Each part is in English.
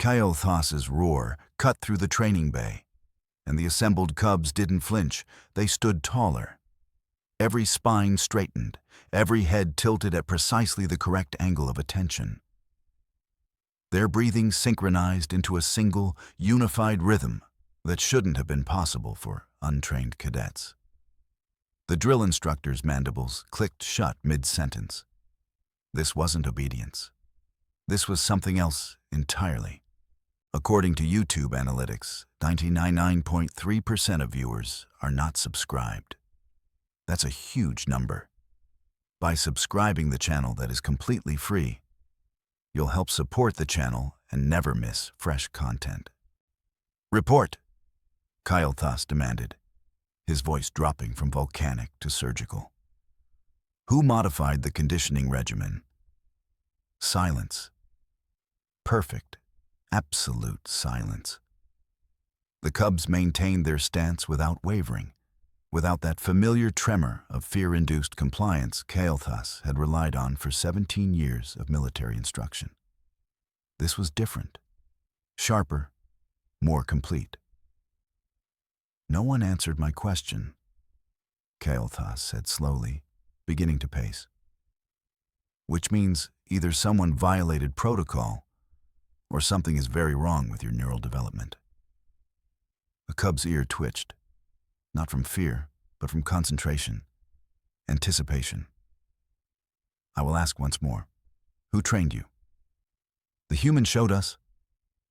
Thas's roar cut through the training bay, and the assembled cubs didn't flinch. They stood taller. Every spine straightened, every head tilted at precisely the correct angle of attention. Their breathing synchronized into a single, unified rhythm that shouldn't have been possible for untrained cadets. The drill instructor's mandibles clicked shut mid-sentence. This wasn't obedience. This was something else entirely. According to YouTube analytics, 99.3% of viewers are not subscribed. That's a huge number. By subscribing the channel that is completely free, you'll help support the channel and never miss fresh content. Report, Thas demanded, his voice dropping from volcanic to surgical. Who modified the conditioning regimen? Silence. Perfect, absolute silence. The cubs maintained their stance without wavering, without that familiar tremor of fear-induced compliance Thas had relied on for 17 years of military instruction. This was different, sharper, more complete. No one answered my question, Thas said slowly, beginning to pace. Which means either someone violated protocol or something is very wrong with your neural development. The cub's ear twitched, not from fear, but from concentration, anticipation. I will ask once more, who trained you? The human showed us,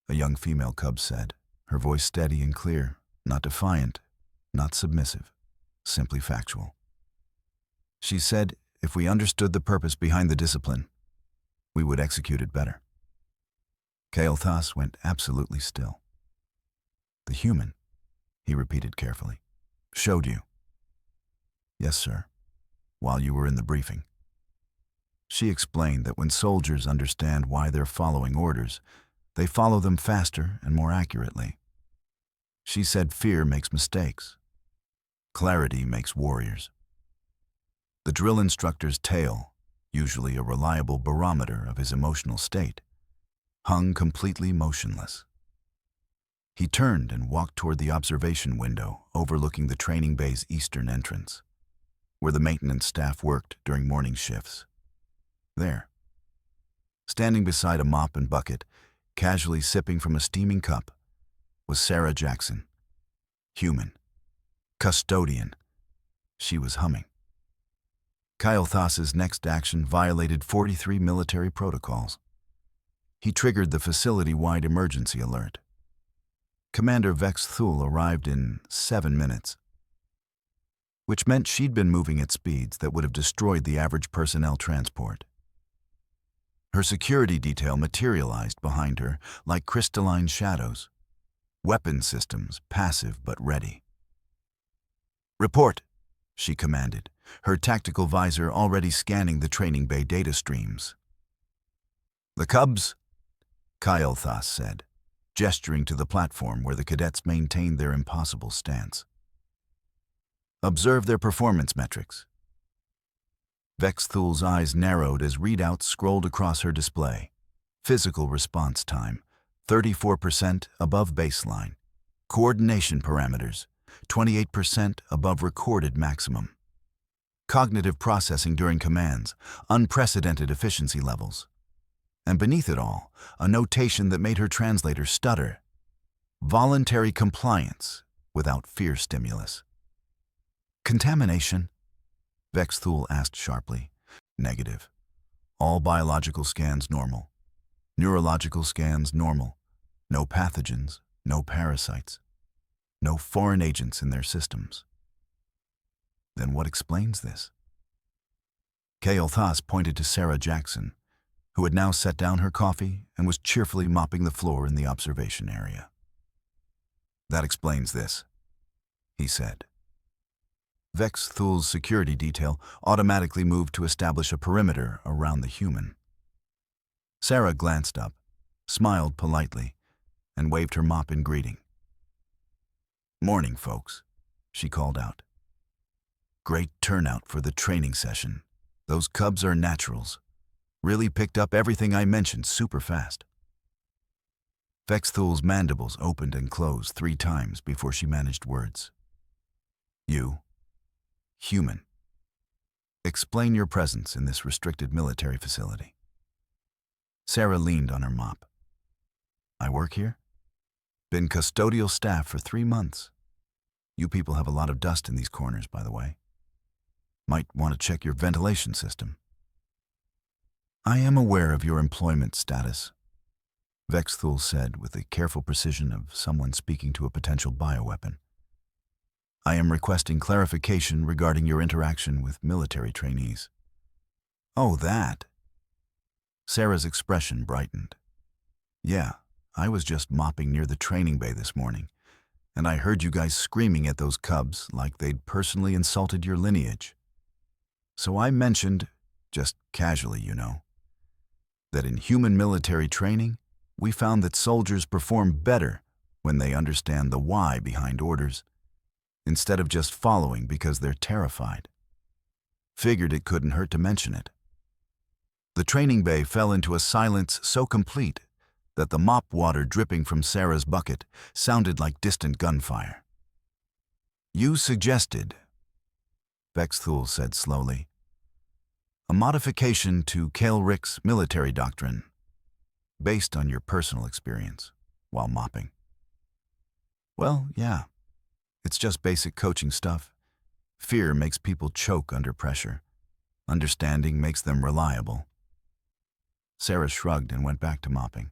a young female cub said, her voice steady and clear, not defiant, not submissive, simply factual. She said if we understood the purpose behind the discipline, we would execute it better. Thas went absolutely still. The human, he repeated carefully, showed you. Yes, sir, while you were in the briefing. She explained that when soldiers understand why they're following orders, they follow them faster and more accurately. She said fear makes mistakes. Clarity makes warriors. The drill instructor's tail, usually a reliable barometer of his emotional state, hung completely motionless. He turned and walked toward the observation window overlooking the training bay's eastern entrance, where the maintenance staff worked during morning shifts. There, standing beside a mop and bucket, casually sipping from a steaming cup, was Sarah Jackson. Human. Custodian. She was humming. Thas's next action violated 43 military protocols. He triggered the facility-wide emergency alert. Commander Vex Thul arrived in 7 minutes, which meant she'd been moving at speeds that would have destroyed the average personnel transport. Her security detail materialized behind her like crystalline shadows, weapon systems passive but ready. Report, she commanded, her tactical visor already scanning the training bay data streams. The cubs, Thas said, gesturing to the platform where the cadets maintained their impossible stance. Observe their performance metrics. Vex Thul's eyes narrowed as readouts scrolled across her display. Physical response time, 34% above baseline. Coordination parameters, 28% above recorded maximum. Cognitive processing during commands, unprecedented efficiency levels. And beneath it all, a notation that made her translator stutter. Voluntary compliance without fear stimulus. Contamination? Vex Thul asked sharply. Negative. All biological scans normal. Neurological scans normal. No pathogens, no parasites. No foreign agents in their systems. Then what explains this? Thas pointed to Sarah Jackson, who had now set down her coffee and was cheerfully mopping the floor in the observation area. That explains this, he said. Vex Thul's security detail automatically moved to establish a perimeter around the human. Sarah glanced up, smiled politely, and waved her mop in greeting. Morning, folks, she called out. Great turnout for the training session. Those cubs are naturals. Really picked up everything I mentioned super fast. Vexthul's mandibles opened and closed 3 times before she managed words. You, human, explain your presence in this restricted military facility. Sarah leaned on her mop. I work here? Been custodial staff for 3 months. You people have a lot of dust in these corners, by the way. Might want to check your ventilation system. I am aware of your employment status, Vexthul said with the careful precision of someone speaking to a potential bioweapon. I am requesting clarification regarding your interaction with military trainees. Oh, that. Sarah's expression brightened. Yeah, I was just mopping near the training bay this morning, and I heard you guys screaming at those cubs like they'd personally insulted your lineage. So I mentioned, just casually, you know, that in human military training, we found that soldiers perform better when they understand the why behind orders, instead of just following because they're terrified. Figured it couldn't hurt to mention it. The training bay fell into a silence so complete that the mop water dripping from Sarah's bucket sounded like distant gunfire. You suggested, Vexthul said slowly, a modification to Kael'rik's military doctrine, based on your personal experience while mopping. Well, yeah, it's just basic coaching stuff. Fear makes people choke under pressure. Understanding makes them reliable. Sarah shrugged and went back to mopping.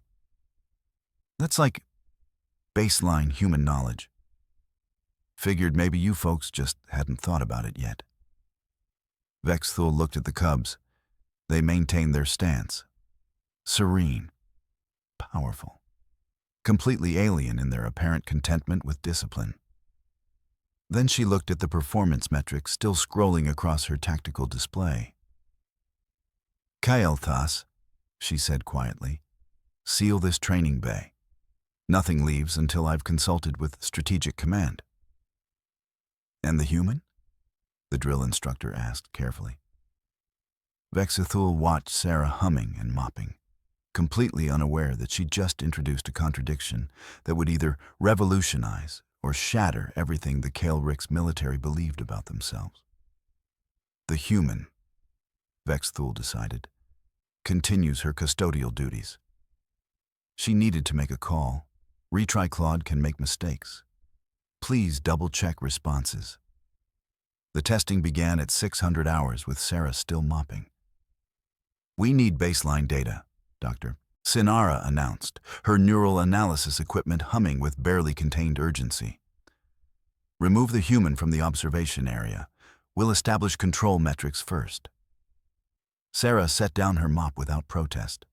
That's like baseline human knowledge. Figured maybe you folks just hadn't thought about it yet. Vexthul looked at the cubs. They maintained their stance. Serene. Powerful. Completely alien in their apparent contentment with discipline. Then she looked at the performance metrics still scrolling across her tactical display. Kael'thas, she said quietly, seal this training bay. Nothing leaves until I've consulted with Strategic Command. And the human? The drill instructor asked carefully. Vexthul watched Sarah humming and mopping, completely unaware that she'd just introduced a contradiction that would either revolutionize or shatter everything the Kael'rik's military believed about themselves. The human, Vexthul decided, continues her custodial duties. She needed to make a call. Retry Claude can make mistakes. Please double-check responses. The testing began at 600 hours with Sarah still mopping. We need baseline data, Dr. Sinara announced, her neural analysis equipment humming with barely contained urgency. Remove the human from the observation area. We'll establish control metrics first. Sarah set down her mop without protest.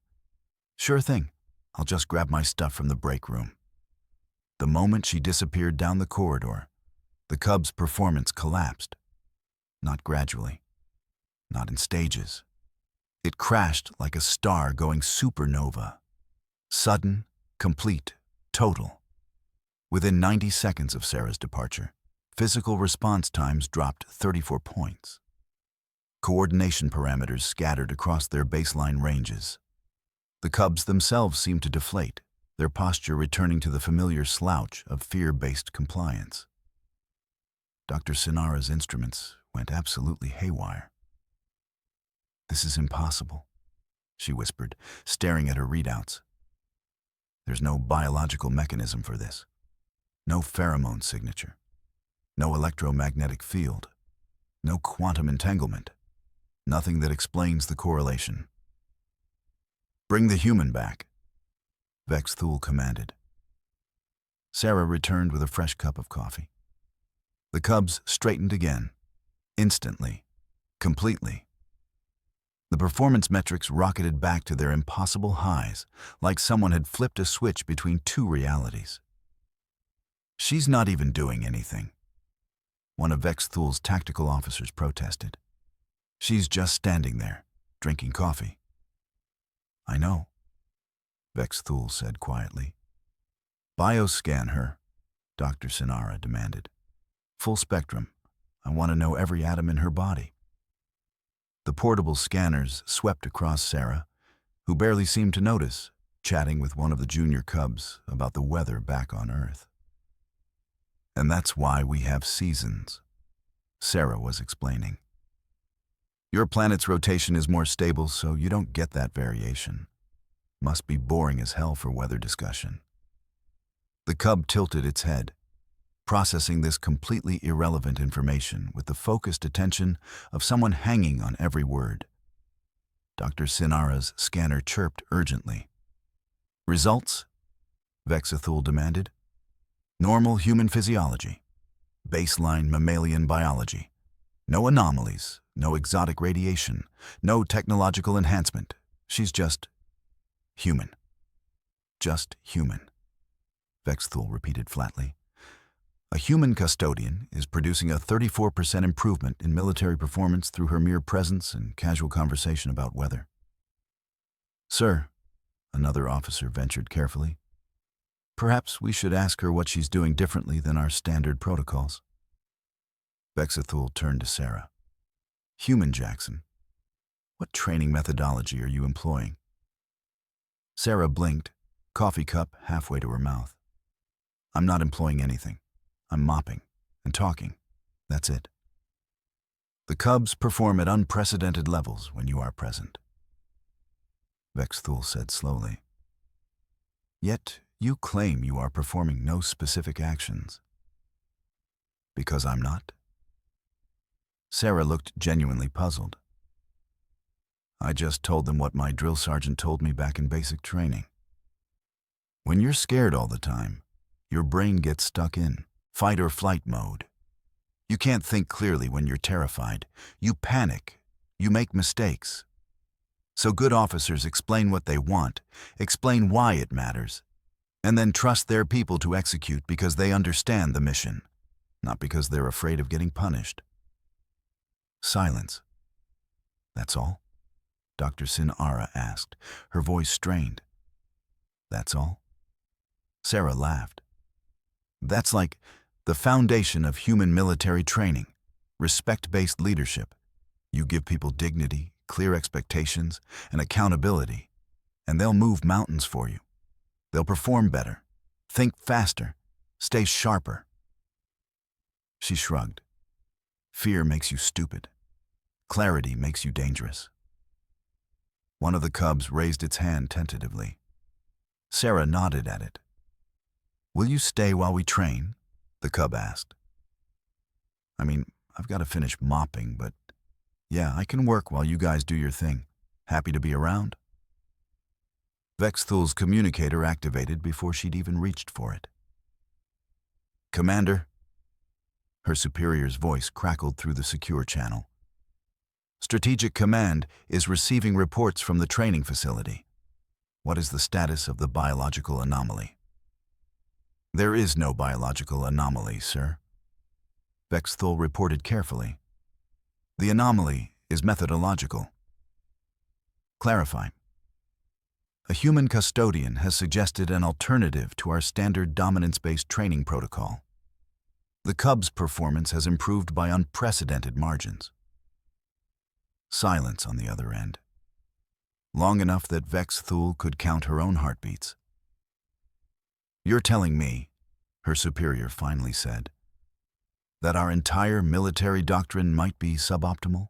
Sure thing. I'll just grab my stuff from the break room. The moment she disappeared down the corridor, the cub's performance collapsed. Not gradually. Not in stages. It crashed like a star going supernova. Sudden, complete, total. Within 90 seconds of Sarah's departure, physical response times dropped 34 points. Coordination parameters scattered across their baseline ranges. The cubs themselves seemed to deflate, their posture returning to the familiar slouch of fear-based compliance. Dr. Sinara's instruments went absolutely haywire. This is impossible, she whispered, staring at her readouts. There's no biological mechanism for this. No pheromone signature. No electromagnetic field. No quantum entanglement. Nothing that explains the correlation. Bring the human back, Vexthul commanded. Sarah returned with a fresh cup of coffee. The cubs straightened again, instantly, completely. The performance metrics rocketed back to their impossible highs, like someone had flipped a switch between 2 realities. She's not even doing anything, one of Vexthul's tactical officers protested. She's just standing there, drinking coffee. I know, Vexthul said quietly. Bioscan her, Dr. Sinara demanded. Full spectrum. I want to know every atom in her body. The portable scanners swept across Sarah, who barely seemed to notice, chatting with one of the junior cubs about the weather back on Earth. And that's why we have seasons, Sarah was explaining. Your planet's rotation is more stable, so you don't get that variation. Must be boring as hell for weather discussion. The cub tilted its head, processing this completely irrelevant information with the focused attention of someone hanging on every word. Dr. Sinara's scanner chirped urgently. Results? Vexathul demanded. Normal human physiology. Baseline mammalian biology. No anomalies, no exotic radiation, no technological enhancement. She's just human. Just human. Vexathul repeated flatly. A human custodian is producing a 34% improvement in military performance through her mere presence and casual conversation about weather. Sir, another officer ventured carefully, perhaps we should ask her what she's doing differently than our standard protocols. Vexathul turned to Sarah. Human Jackson, what training methodology are you employing? Sarah blinked, coffee cup halfway to her mouth. I'm not employing anything. I'm mopping and talking. That's it. The cubs perform at unprecedented levels when you are present. Vexathul said slowly. Yet you claim you are performing no specific actions. Because I'm not? Sarah looked genuinely puzzled. I just told them what my drill sergeant told me back in basic training. When you're scared all the time, your brain gets stuck in fight or flight mode. You can't think clearly when you're terrified. You panic. You make mistakes. So good officers explain what they want, explain why it matters, and then trust their people to execute because they understand the mission, not because they're afraid of getting punished. Silence. That's all? Dr. Sinara asked, her voice strained. That's all? Sarah laughed. That's like the foundation of human military training, respect-based leadership. You give people dignity, clear expectations, and accountability, and they'll move mountains for you. They'll perform better, think faster, stay sharper. She shrugged. Fear makes you stupid. Clarity makes you dangerous. One of the cubs raised its hand tentatively. Sarah nodded at it. Will you stay while we train? The cub asked. I mean, I've got to finish mopping, but yeah, I can work while you guys do your thing. Happy to be around? Vexathul's communicator activated before she'd even reached for it. Commander? Her superior's voice crackled through the secure channel. Strategic Command is receiving reports from the training facility. What is the status of the biological anomaly? There is no biological anomaly, sir. Vexathul reported carefully. The anomaly is methodological. Clarify. A human custodian has suggested an alternative to our standard dominance-based training protocol. The cub's performance has improved by unprecedented margins. Silence on the other end. Long enough that Vexathul could count her own heartbeats. You're telling me, her superior finally said, that our entire military doctrine might be suboptimal?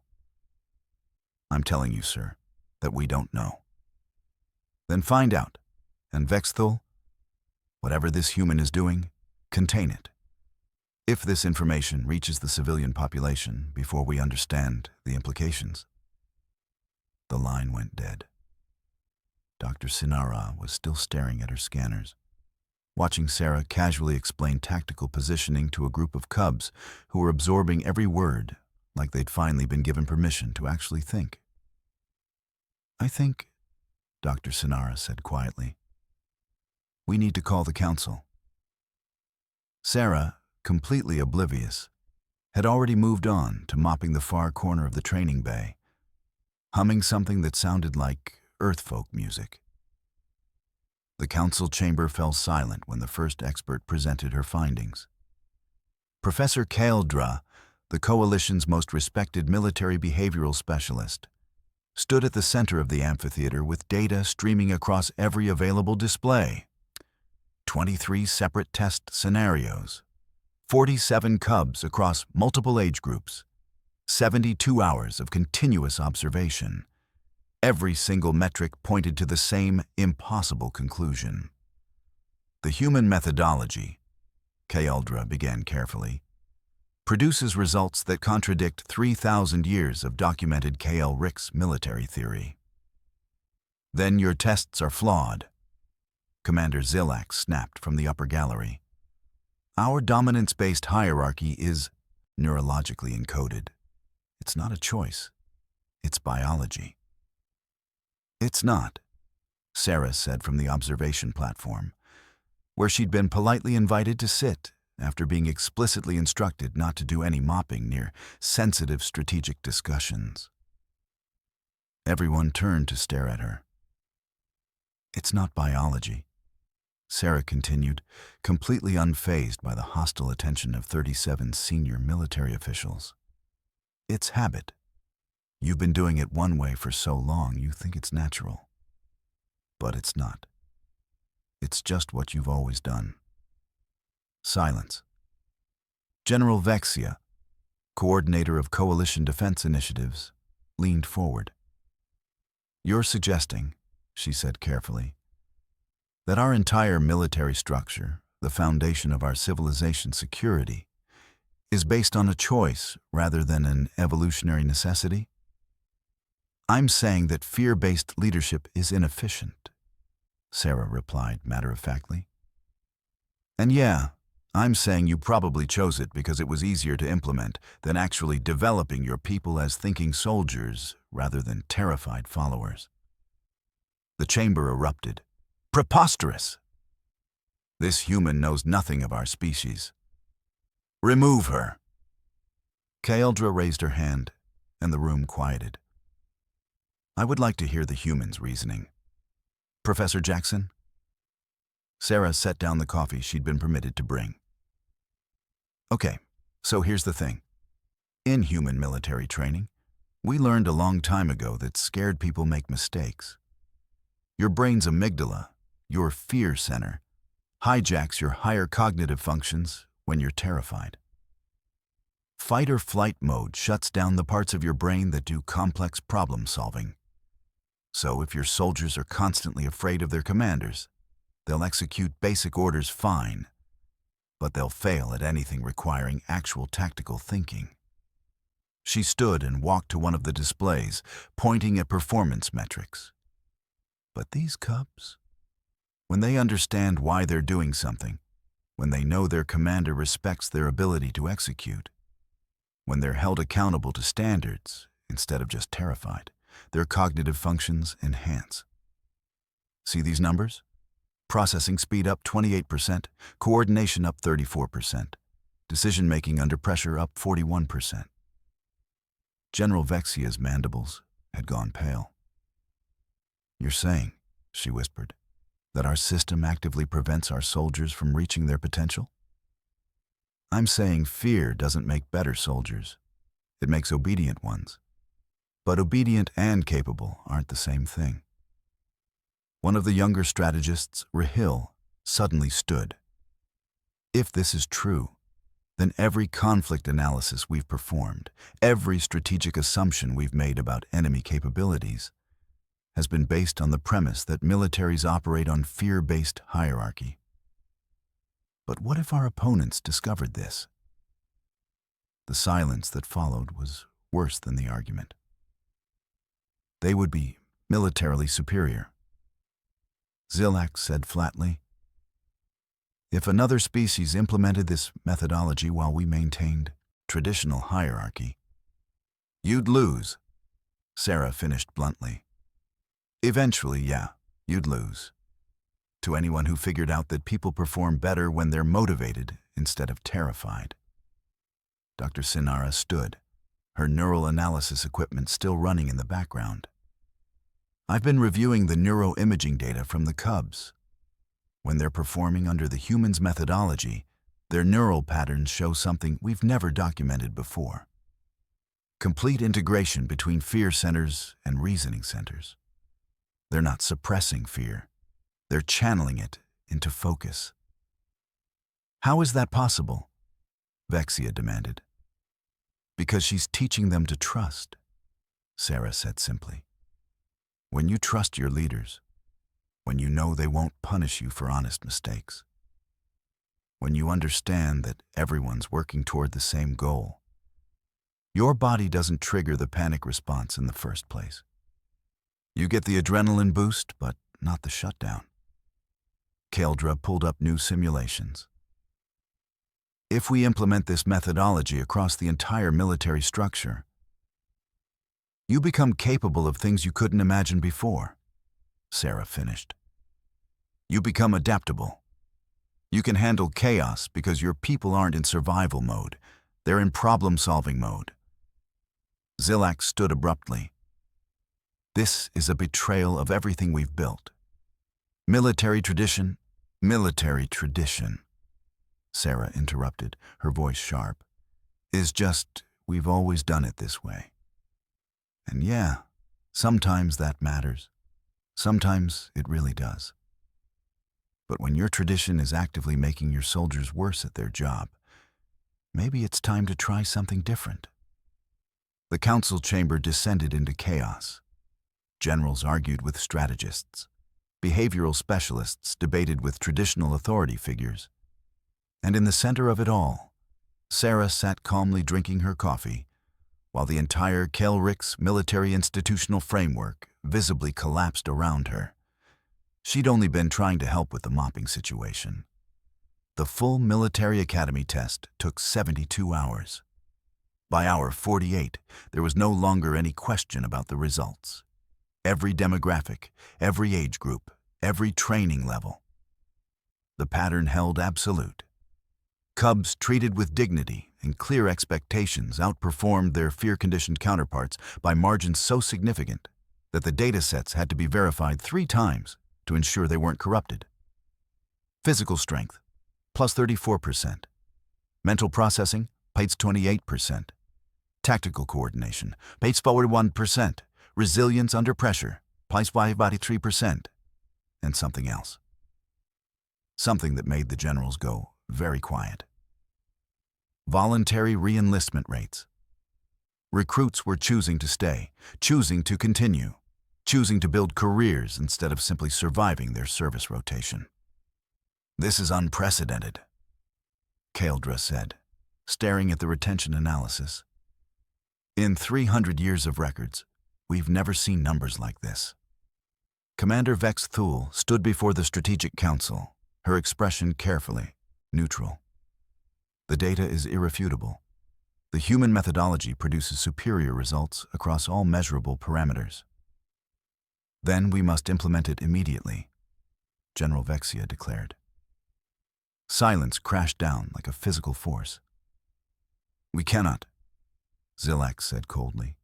I'm telling you, sir, that we don't know. Then find out, and Vexathul, whatever this human is doing, contain it. If this information reaches the civilian population before we understand the implications. The line went dead. Dr. Sinara was still staring at her scanners, watching Sarah casually explain tactical positioning to a group of cubs who were absorbing every word like they'd finally been given permission to actually think. I think, Dr. Sinara said quietly, we need to call the council. Sarah, completely oblivious, had already moved on to mopping the far corner of the training bay, humming something that sounded like earthfolk music. The council chamber fell silent when the first expert presented her findings. Professor Kaldra, the coalition's most respected military behavioral specialist, stood at the center of the amphitheater with data streaming across every available display. 23 separate test scenarios, 47 cubs across multiple age groups, 72 hours of continuous observation. Every single metric pointed to the same impossible conclusion. The human methodology, Kayaldra began carefully, produces results that contradict 3,000 years of documented K.L. Rick's military theory. Then your tests are flawed, Commander Zilak snapped from the upper gallery. Our dominance-based hierarchy is neurologically encoded. It's not a choice. It's biology. It's not, Sarah said from the observation platform, where she'd been politely invited to sit after being explicitly instructed not to do any mopping near sensitive strategic discussions. Everyone turned to stare at her. It's not biology, Sarah continued, completely unfazed by the hostile attention of 37 senior military officials. It's habit. You've been doing it one way for so long you think it's natural. But it's not. It's just what you've always done. Silence. General Vexia, coordinator of Coalition Defense Initiatives, leaned forward. You're suggesting, she said carefully, that our entire military structure, the foundation of our civilization's security, is based on a choice rather than an evolutionary necessity? I'm saying that fear-based leadership is inefficient, Sarah replied matter-of-factly. And yeah, I'm saying you probably chose it because it was easier to implement than actually developing your people as thinking soldiers rather than terrified followers. The chamber erupted. Preposterous! This human knows nothing of our species. Remove her! Kayaldra raised her hand, and the room quieted. I would like to hear the human's reasoning. Professor Jackson? Sarah set down the coffee she'd been permitted to bring. Okay, so here's the thing. In human military training, we learned a long time ago that scared people make mistakes. Your brain's amygdala, your fear center, hijacks your higher cognitive functions when you're terrified. Fight or flight mode shuts down the parts of your brain that do complex problem solving. So if your soldiers are constantly afraid of their commanders, they'll execute basic orders fine, but they'll fail at anything requiring actual tactical thinking. She stood and walked to one of the displays, pointing at performance metrics. But these cubs, when they understand why they're doing something, when they know their commander respects their ability to execute, when they're held accountable to standards instead of just terrified, their cognitive functions enhance. See these numbers? Processing speed up 28%, coordination up 34%, decision-making under pressure up 41%. General Vexia's mandibles had gone pale. You're saying, she whispered, that our system actively prevents our soldiers from reaching their potential? I'm saying fear doesn't make better soldiers. It makes obedient ones. But obedient and capable aren't the same thing. One of the younger strategists, Rahil, suddenly stood. If this is true, then every conflict analysis we've performed, every strategic assumption we've made about enemy capabilities, has been based on the premise that militaries operate on fear-based hierarchy. But what if our opponents discovered this? The silence that followed was worse than the argument. They would be militarily superior. Zilak said flatly, if another species implemented this methodology while we maintained traditional hierarchy, you'd lose, Sarah finished bluntly. Eventually, yeah, you'd lose. To anyone who figured out that people perform better when they're motivated instead of terrified. Dr. Sinara stood, her neural analysis equipment still running in the background. I've been reviewing the neuroimaging data from the cubs. When they're performing under the human's methodology, their neural patterns show something we've never documented before. Complete integration between fear centers and reasoning centers. They're not suppressing fear. They're channeling it into focus. How is that possible? Vexia demanded. Because she's teaching them to trust, Sarah said simply. When you trust your leaders, when you know they won't punish you for honest mistakes, when you understand that everyone's working toward the same goal, your body doesn't trigger the panic response in the first place. You get the adrenaline boost, but not the shutdown. Kaldra pulled up new simulations. If we implement this methodology across the entire military structure, you become capable of things you couldn't imagine before, Sarah finished. You become adaptable. You can handle chaos because your people aren't in survival mode. They're in problem-solving mode. Zilak stood abruptly. This is a betrayal of everything we've built. Military tradition, Sarah interrupted, her voice sharp, is just we've always done it this way. And yeah, sometimes that matters. Sometimes it really does. But when your tradition is actively making your soldiers worse at their job, maybe it's time to try something different. The council chamber descended into chaos. Generals argued with strategists. Behavioral specialists debated with traditional authority figures. And in the center of it all, Sarah sat calmly drinking her coffee, while the entire Kelrick's military institutional framework visibly collapsed around her. She'd only been trying to help with the mopping situation. The full military academy test took 72 hours. By hour 48, there was no longer any question about the results. Every demographic, every age group, every training level. The pattern held absolute. Cubs treated with dignity and clear expectations outperformed their fear-conditioned counterparts by margins so significant that the data sets had to be verified 3 times to ensure they weren't corrupted. Physical strength, plus 34%. Mental processing, plus 28%. Tactical coordination, plus 41%. Resilience under pressure, plus 53%. And something else. Something that made the generals go very quiet. Voluntary re-enlistment rates. Recruits were choosing to stay, choosing to continue, choosing to build careers instead of simply surviving their service rotation. This is unprecedented, Kaldra said, staring at the retention analysis. In 300 years of records, we've never seen numbers like this. Commander Vex Thule stood before the Strategic Council, her expression carefully neutral. The data is irrefutable. The human methodology produces superior results across all measurable parameters. Then we must implement it immediately, General Vexia declared. Silence crashed down like a physical force. We cannot, Zilak said coldly,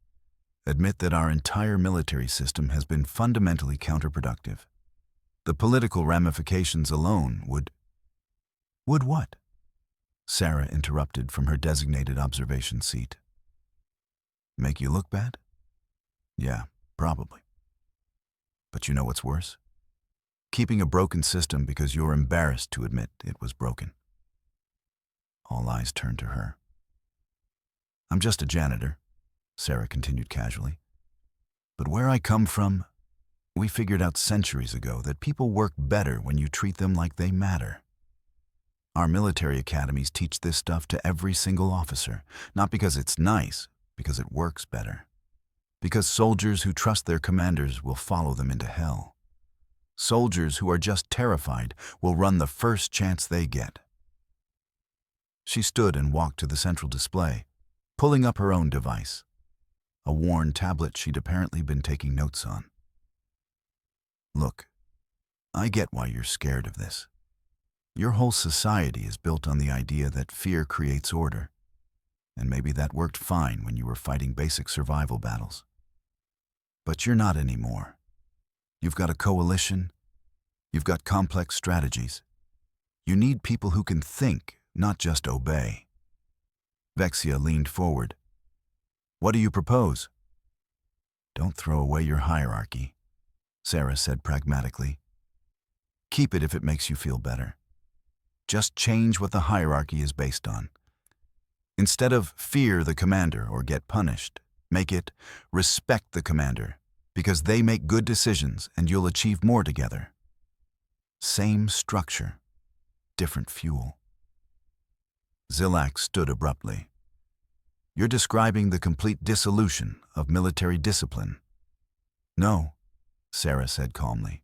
admit that our entire military system has been fundamentally counterproductive. The political ramifications alone would... Would what? Sarah interrupted from her designated observation seat. Make you look bad? Yeah, probably. But you know what's worse? Keeping a broken system because you're embarrassed to admit it was broken. All eyes turned to her. I'm just a janitor, Sarah continued casually. But where I come from, we figured out centuries ago that people work better when you treat them like they matter. Our military academies teach this stuff to every single officer, not because it's nice, because it works better. Because soldiers who trust their commanders will follow them into hell. Soldiers who are just terrified will run the first chance they get. She stood and walked to the central display, pulling up her own device, a worn tablet she'd apparently been taking notes on. Look, I get why you're scared of this. Your whole society is built on the idea that fear creates order, and maybe that worked fine when you were fighting basic survival battles. But you're not anymore. You've got a coalition. You've got complex strategies. You need people who can think, not just obey. Vexia leaned forward. What do you propose? Don't throw away your hierarchy, Sarah said pragmatically. Keep it if it makes you feel better. Just change what the hierarchy is based on. Instead of fear the commander or get punished, make it respect the commander, because they make good decisions and you'll achieve more together. Same structure, different fuel. Zilak stood abruptly. You're describing the complete dissolution of military discipline. No, Sarah said calmly.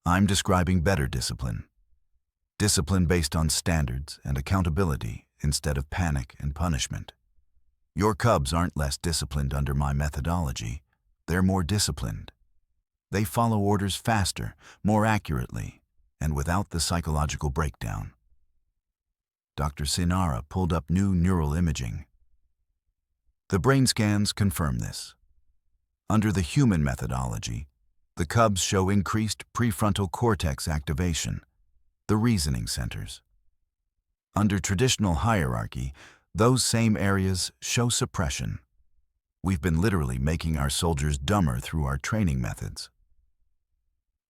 I'm describing better discipline. Discipline based on standards and accountability instead of panic and punishment. Your cubs aren't less disciplined under my methodology. They're more disciplined. They follow orders faster, more accurately, and without the psychological breakdown. Dr. Sinara pulled up new neural imaging. The brain scans confirm this. Under the human methodology, the cubs show increased prefrontal cortex activation, the reasoning centers. Under traditional hierarchy, those same areas show suppression. We've been literally making our soldiers dumber through our training methods.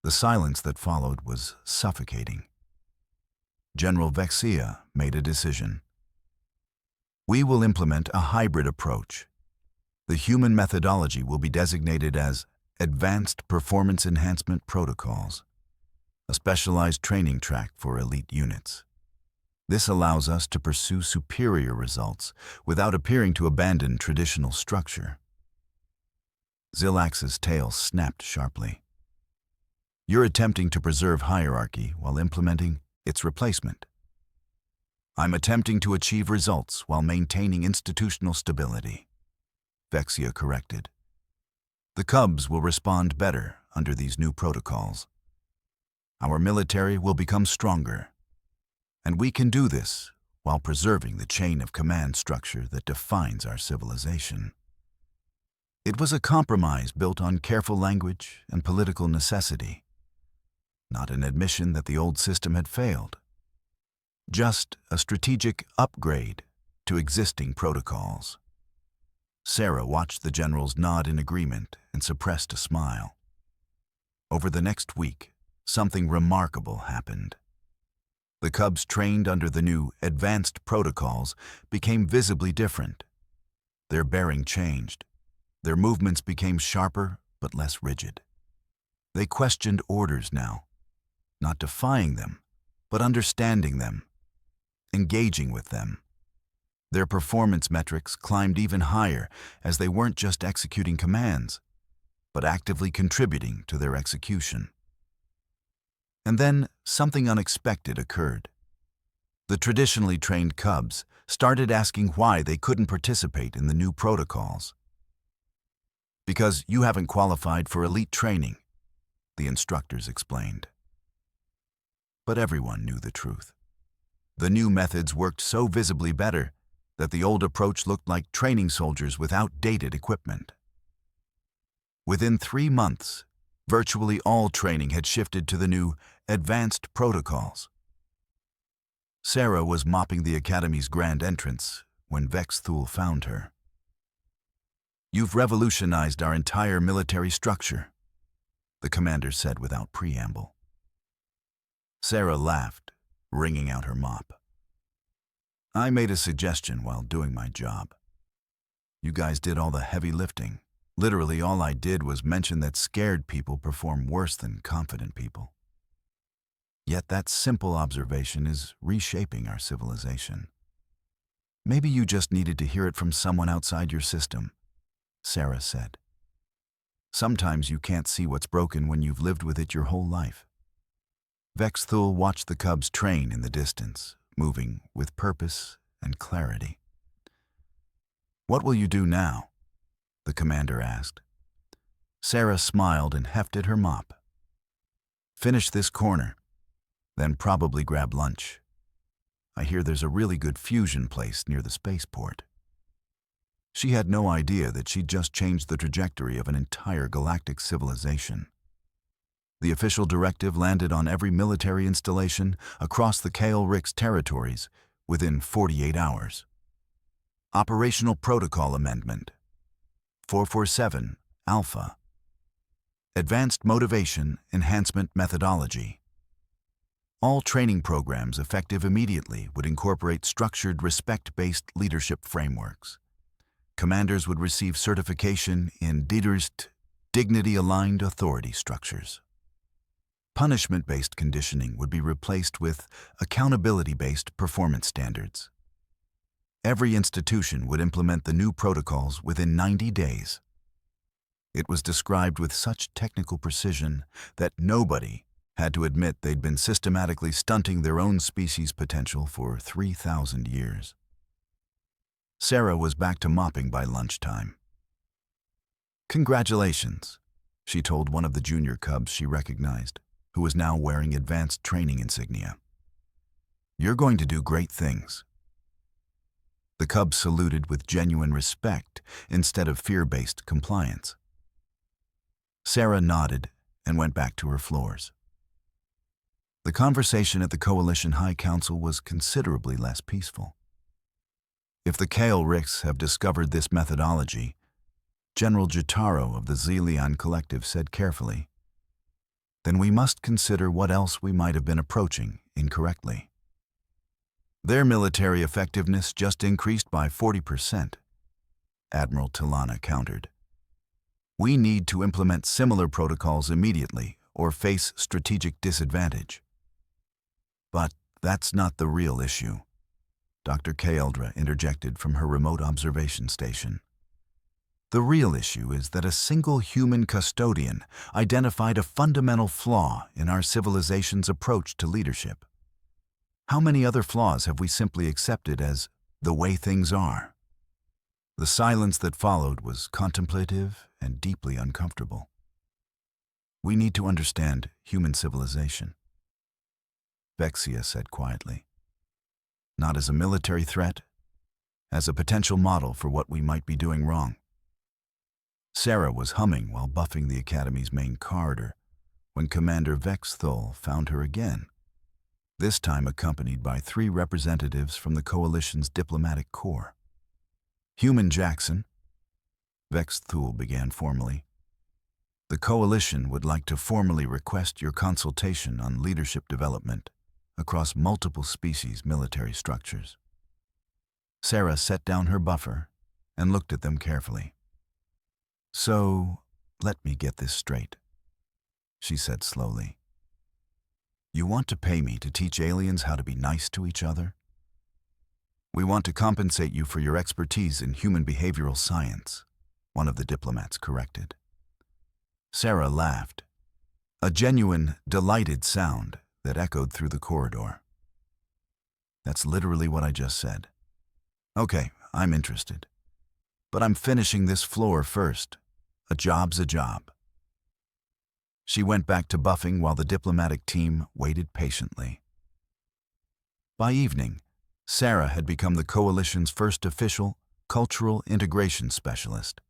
The silence that followed was suffocating. General Vexia made a decision. We will implement a hybrid approach. The human methodology will be designated as Advanced Performance Enhancement Protocols, a specialized training track for elite units. This allows us to pursue superior results without appearing to abandon traditional structure. Zilax's tail snapped sharply. You're attempting to preserve hierarchy while implementing its replacement. I'm attempting to achieve results while maintaining institutional stability, Vexia corrected. The cubs will respond better under these new protocols. Our military will become stronger, and we can do this while preserving the chain of command structure that defines our civilization. It was a compromise built on careful language and political necessity, not an admission that the old system had failed. Just a strategic upgrade to existing protocols. Sarah watched the generals nod in agreement and suppressed a smile. Over the next week, something remarkable happened. The cubs trained under the new advanced protocols became visibly different. Their bearing changed. Their movements became sharper but less rigid. They questioned orders now, not defying them, but understanding them, engaging with them. Their performance metrics climbed even higher as they weren't just executing commands, but actively contributing to their execution. And then something unexpected occurred. The traditionally trained cubs started asking why they couldn't participate in the new protocols. Because you haven't qualified for elite training, the instructors explained. But everyone knew the truth. The new methods worked so visibly better that the old approach looked like training soldiers with outdated equipment. Within 3 months, virtually all training had shifted to the new advanced protocols. Sarah was mopping the academy's grand entrance when Vex Thul found her. You've revolutionized our entire military structure, the commander said without preamble. Sarah laughed, wringing out her mop. I made a suggestion while doing my job. You guys did all the heavy lifting. Literally all I did was mention that scared people perform worse than confident people. Yet that simple observation is reshaping our civilization. Maybe you just needed to hear it from someone outside your system, Sarah said. Sometimes you can't see what's broken when you've lived with it your whole life. Vex Thul watched the cubs train in the distance, moving with purpose and clarity. What will you do now? The commander asked. Sarah smiled and hefted her mop. Finish this corner, then probably grab lunch. I hear there's a really good fusion place near the spaceport. She had no idea that she'd just changed the trajectory of an entire galactic civilization. The official directive landed on every military installation across the Kael Rix territories within 48 hours. Operational Protocol Amendment, 447 Alpha. Advanced Motivation Enhancement Methodology. All training programs effective immediately would incorporate structured, respect-based leadership frameworks. Commanders would receive certification in dignity-aligned authority structures. Punishment-based conditioning would be replaced with accountability-based performance standards. Every institution would implement the new protocols within 90 days. It was described with such technical precision that nobody had to admit they'd been systematically stunting their own species' potential for 3,000 years. Sarah was back to mopping by lunchtime. "Congratulations," she told one of the junior cubs she recognized, who was now wearing advanced training insignia. "You're going to do great things." The cub saluted with genuine respect instead of fear-based compliance. Sarah nodded and went back to her floors. The conversation at the Coalition High Council was considerably less peaceful. If the Calricks have discovered this methodology, General Jotaro of the Zelion Collective said carefully, then we must consider what else we might have been approaching incorrectly. Their military effectiveness just increased by 40%, Admiral Tilana countered. We need to implement similar protocols immediately or face strategic disadvantage. But that's not the real issue, Dr. Kaeldra interjected from her remote observation station. The real issue is that a single human custodian identified a fundamental flaw in our civilization's approach to leadership. How many other flaws have we simply accepted as the way things are? The silence that followed was contemplative and deeply uncomfortable. We need to understand human civilization, Vexia said quietly. Not as a military threat, as a potential model for what we might be doing wrong. Sarah was humming while buffing the Academy's main corridor when Commander Vex Thul found her again, this time accompanied by 3 representatives from the Coalition's diplomatic corps. Human Jackson, Vex Thul began formally. The Coalition would like to formally request your consultation on leadership development across multiple species military structures. Sarah set down her buffer and looked at them carefully. So, let me get this straight, she said slowly. You want to pay me to teach aliens how to be nice to each other? We want to compensate you for your expertise in human behavioral science, one of the diplomats corrected. Sarah laughed, a genuine, delighted sound that echoed through the corridor. That's literally what I just said. Okay, I'm interested. But I'm finishing this floor first. A job's a job. She went back to buffing while the diplomatic team waited patiently. By evening, Sarah had become the Coalition's first official cultural integration specialist,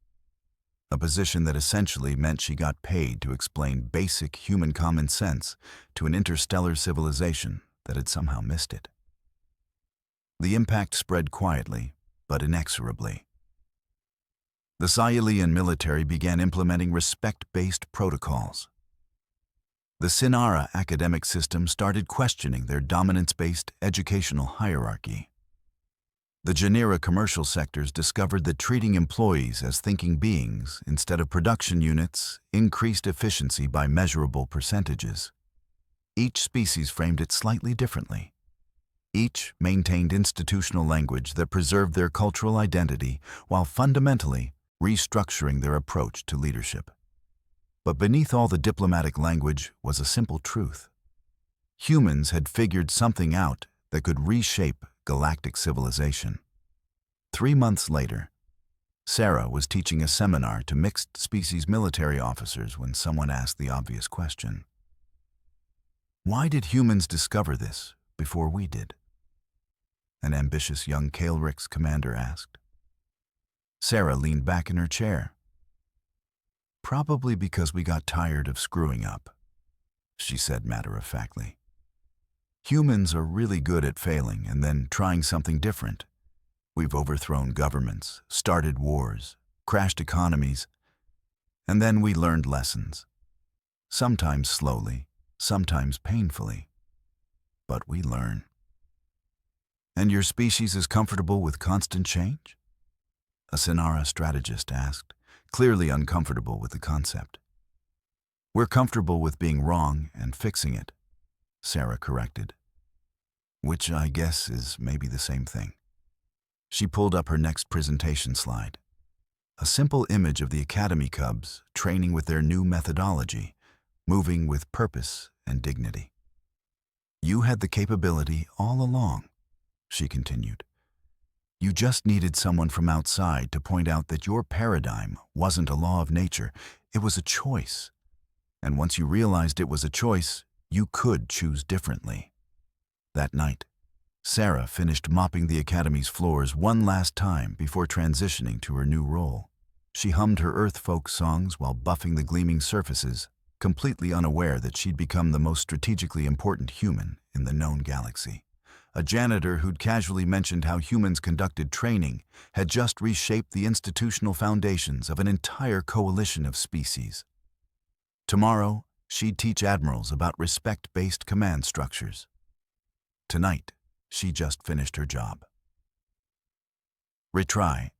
a position that essentially meant she got paid to explain basic human common sense to an interstellar civilization that had somehow missed it. The impact spread quietly, but inexorably. The Scialian military began implementing respect-based protocols. The Sinara academic system started questioning their dominance-based educational hierarchy. The Genera commercial sectors discovered that treating employees as thinking beings instead of production units increased efficiency by measurable percentages. Each species framed it slightly differently. Each maintained institutional language that preserved their cultural identity while fundamentally restructuring their approach to leadership. But beneath all the diplomatic language was a simple truth. Humans had figured something out that could reshape galactic civilization. 3 months later, Sarah was teaching a seminar to mixed-species military officers when someone asked the obvious question. Why did humans discover this before we did? An ambitious young Calricks commander asked. Sarah leaned back in her chair. Probably because we got tired of screwing up, she said matter-of-factly. Humans are really good at failing and then trying something different. We've overthrown governments, started wars, crashed economies, and then we learned lessons. Sometimes slowly, sometimes painfully, but we learn. And your species is comfortable with constant change? A Sonara strategist asked, clearly uncomfortable with the concept. We're comfortable with being wrong and fixing it, Sarah corrected. Which I guess is maybe the same thing. She pulled up her next presentation slide. A simple image of the Academy Cubs training with their new methodology, moving with purpose and dignity. You had the capability all along, she continued. You just needed someone from outside to point out that your paradigm wasn't a law of nature, it was a choice. And once you realized it was a choice, you could choose differently. That night, Sarah finished mopping the Academy's floors one last time before transitioning to her new role. She hummed her Earth folk songs while buffing the gleaming surfaces, completely unaware that she'd become the most strategically important human in the known galaxy. A janitor who'd casually mentioned how humans conducted training had just reshaped the institutional foundations of an entire coalition of species. Tomorrow, she'd teach admirals about respect-based command structures. Tonight, she just finished her job. Retry,